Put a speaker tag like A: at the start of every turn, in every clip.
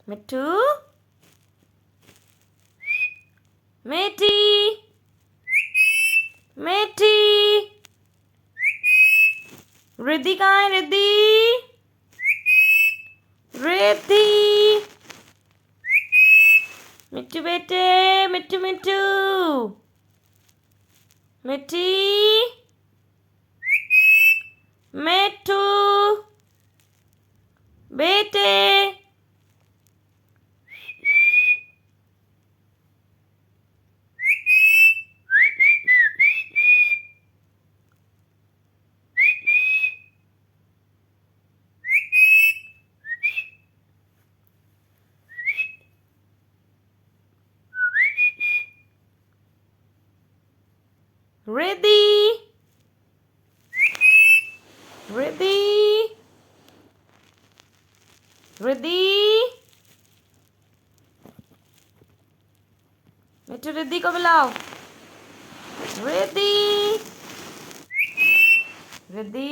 A: मिट्टू, मिट्टी, मिट्टी। रिद्धि कहाँ है? रिद्धि, रिद्धि। मिट्टू बेटे, मिट्टू मिट्टू, मिट्टी, मिट्टू बेटे। रिद्धि, रिद्धि, रिद्धि। मिट्टू रिद्धि को बुलाओ। रिद्धि, रिद्धि,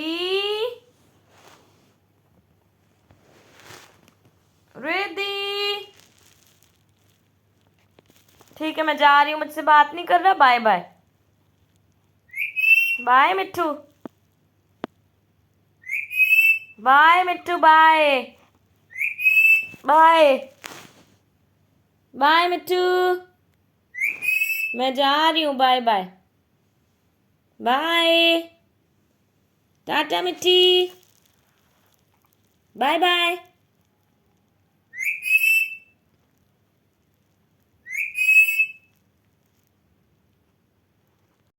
A: रिद्धि। ठीक है, मैं जा रही हूँ, मुझसे बात नहीं कर रहा। Bye bye. Bye Mittu, bye Mittu, bye bye. Bye Mittu, मैं जा रही हूँ। Bye bye. बाय, टाटा मिट्टी, बाय बाय।